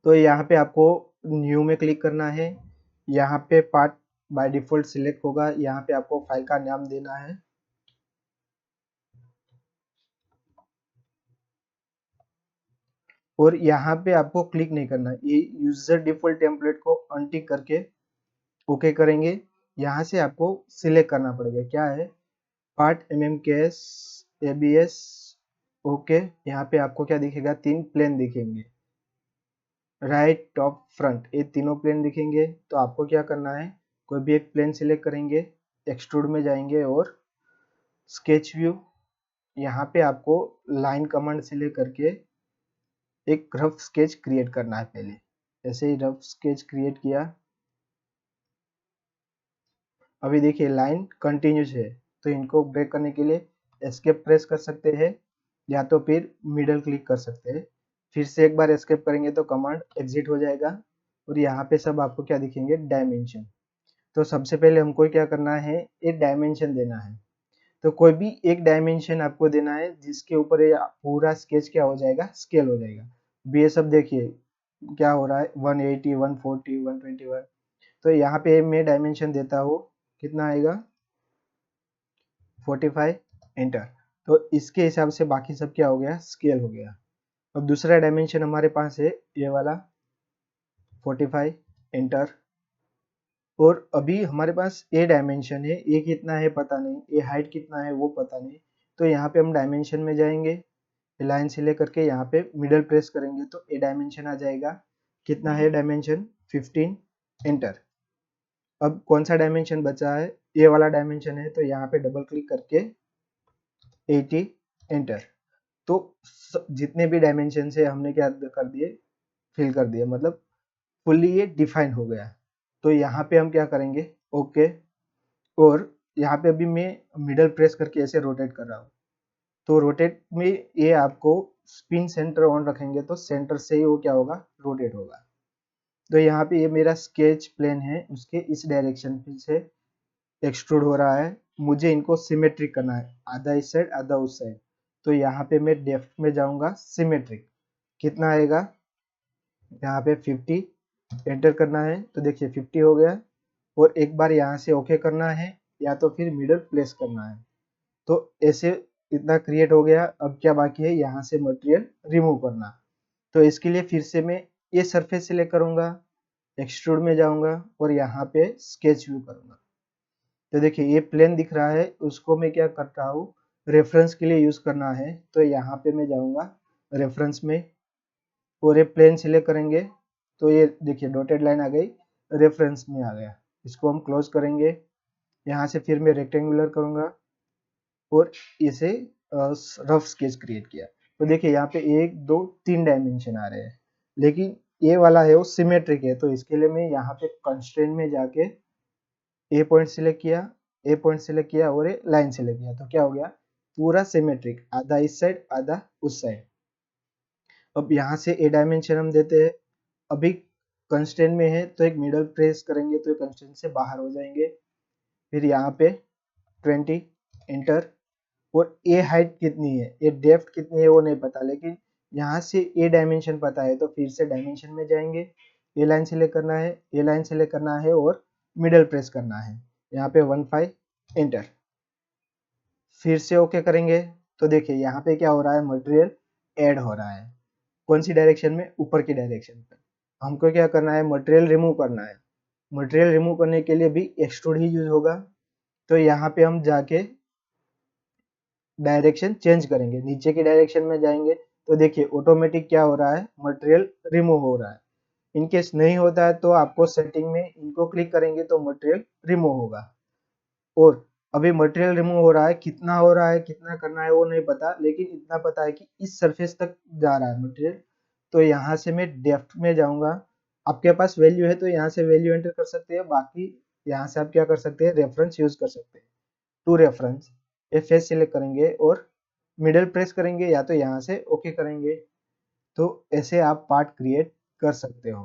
तो यहाँ पे आपको न्यू में क्लिक करना है, यहाँ पे पार्ट बाय डिफॉल्ट सिलेक्ट होगा, यहाँ पे आपको फाइल का नाम देना है। और यहाँ पे आपको क्लिक नहीं करना, ये यूजर डिफॉल्ट टेम्पलेट को अनटिक करके ओके करेंगे। यहाँ से आपको सिलेक्ट करना पड़ेगा, क्या है, पार्ट MMKS ABS ओके। यहाँ पे आपको क्या दिखेगा, 3 प्लेन दिखेंगे, राइट टॉप फ्रंट, ये तीनों प्लेन दिखेंगे। तो आपको क्या करना है, कोई भी एक प्लेन सिलेक्ट करेंगे, एक्सट्रूड में जाएंगे और स्केच व्यू, यहाँ पे आपको लाइन कमांड सिलेक्ट करके एक रफ स्केच क्रिएट करना है। पहले ऐसे ही रफ स्केच क्रिएट किया, अभी देखिए लाइन कंटिन्यूस है, तो इनको ब्रेक करने के लिए एस्केप प्रेस कर सकते हैं या तो फिर मिडल क्लिक कर सकते हैं। फिर से एक बार एस्केप करेंगे तो कमांड एग्जिट हो जाएगा। और यहाँ पे सब आपको क्या दिखेंगे, डायमेंशन। तो सबसे पहले हमको क्या करना है, एक डायमेंशन देना है। तो कोई भी एक डायमेंशन आपको देना है जिसके ऊपर ये पूरा स्केच क्या हो जाएगा, स्केल हो जाएगा। ये सब देखिए क्या हो रहा है, 180 140 121। तो यहाँ पे मैं डायमेंशन देता हूँ, कितना आएगा, 45, एंटर। तो इसके हिसाब से बाकी सब क्या हो गया, स्केल हो गया। अब दूसरा डायमेंशन हमारे पास है ये वाला 45, एंटर। और अभी हमारे पास ये डायमेंशन है, ये कितना है पता नहीं, ये हाइट कितना है वो पता नहीं। तो यहाँ पे हम डायमेंशन में जाएंगे, लाइन सिलेक्ट करके यहाँ पे मिडल प्रेस करेंगे तो ये डायमेंशन आ जाएगा। कितना है डायमेंशन, 15, एंटर। अब कौन सा डायमेंशन बचा है, ये वाला डायमेंशन है, तो यहाँ पे डबल क्लिक करके 80, एंटर। तो जितने भी डायमेंशन है हमने क्या कर दिए, फिल कर दिए, मतलब फुल्ली ये डिफाइन हो गया। तो यहाँ पे हम क्या करेंगे, ओके। और यहाँ पे अभी मैं मिडल प्रेस करके ऐसे रोटेट कर रहा हूँ, तो रोटेट में ये आपको स्पिन सेंटर ऑन रखेंगे तो सेंटर से ही वो क्या होगा, रोटेट होगा। तो यहाँ पे ये मेरा स्केच प्लेन है, उसके इस डायरेक्शन से एक्सट्रूड हो रहा है, मुझे इनको सिमेट्रिक करना है, आधा इस साइड आधा उस साइड। तो यहाँ पे मैं डेप्थ में जाऊंगा, सिमेट्रिक कितना आएगा, यहाँ पे 50, एंटर करना है। तो देखिए 50 हो गया। और एक बार यहाँ से ओके करना है या तो फिर मिडल प्लेस करना है। तो ऐसे इतना क्रिएट हो गया। अब क्या बाकी है, यहाँ से मटेरियल रिमूव करना। तो इसके लिए फिर से मैं ये सरफेस सिलेक्ट करूंगा, एक्सट्रूड में जाऊंगा और यहाँ पे स्केच व्यू करूंगा। तो देखिए ये प्लेन दिख रहा है, उसको मैं क्या कर रहा हूँ, रेफरेंस के लिए यूज करना है। तो यहाँ पे मैं जाऊंगा रेफरेंस में और ये प्लेन सिलेक्ट करेंगे, तो ये देखिए डॉटेड लाइन आ गई, रेफरेंस में आ गया। इसको हम क्लोज करेंगे, यहाँ से फिर मैं रेक्टेंगुलर करूंगा और इसे रफ स्केच क्रिएट किया। तो देखिए यहाँ पे 1 2 3 डायमेंशन आ रहे हैं, लेकिन ये वाला है वो सिमेट्रिक है। तो इसके लिए मैं यहाँ पे कंस्ट्रेंट में जाके ए पॉइंट सिलेक्ट किया, ए पॉइंट सिलेक्ट किया और ये लाइन सिलेक्ट किया, तो क्या हो गया, पूरा सिमेट्रिक, आधा इस साइड आधा उस साइड। अब यहाँ से ए डायमेंशन हम देते हैं, अभी कंस्ट्रेंट में है तो एक मिडल प्रेस करेंगे तो कंस्ट्रेंट से बाहर हो जाएंगे। फिर यहाँ पे 20, एंटर। और ए हाइट कितनी है, ये डेप्थ कितनी है वो नहीं पता, लेकिन यहाँ से ए डायमेंशन पता है। तो फिर से डायमेंशन में जाएंगे, ए लाइन सिलेक्ट करना है, ए लाइन सिलेक्ट करना है और मिडल प्रेस करना है, यहाँ पे 15, एंटर। फिर से ओके करेंगे। तो देखिए यहाँ पे क्या हो रहा है, मटेरियल ऐड हो रहा है, कौन सी डायरेक्शन में, ऊपर की डायरेक्शन में। हमको क्या करना है, मटेरियल रिमूव करना है। मटेरियल रिमूव करने के लिए भी एक्सट्रूड ही यूज होगा। तो यहाँ पे हम जाके डायरेक्शन चेंज करेंगे, नीचे की डायरेक्शन में जाएंगे। तो देखिए ऑटोमेटिक क्या हो रहा है, मटेरियल रिमूव हो रहा है। इनकेस नहीं होता है तो आपको सेटिंग में इनको क्लिक करेंगे तो मटेरियल रिमूव होगा। और अभी मटेरियल रिमूव हो रहा है, कितना हो रहा है, कितना करना है वो नहीं पता, लेकिन इतना पता है कि इस सरफेस तक जा रहा है मटेरियल। तो यहाँ से मैं डेप्थ में जाऊंगा, आपके पास वैल्यू है तो यहाँ से वैल्यू एंटर कर सकते हैं, बाकी यहाँ से आप क्या कर सकते हैं, रेफरेंस यूज कर सकते हैं। टू रेफरेंस, ये फेस सिलेक्ट करेंगे और मिडल प्रेस करेंगे या तो यहाँ से ओके करेंगे। तो ऐसे आप पार्ट क्रिएट कर सकते हो।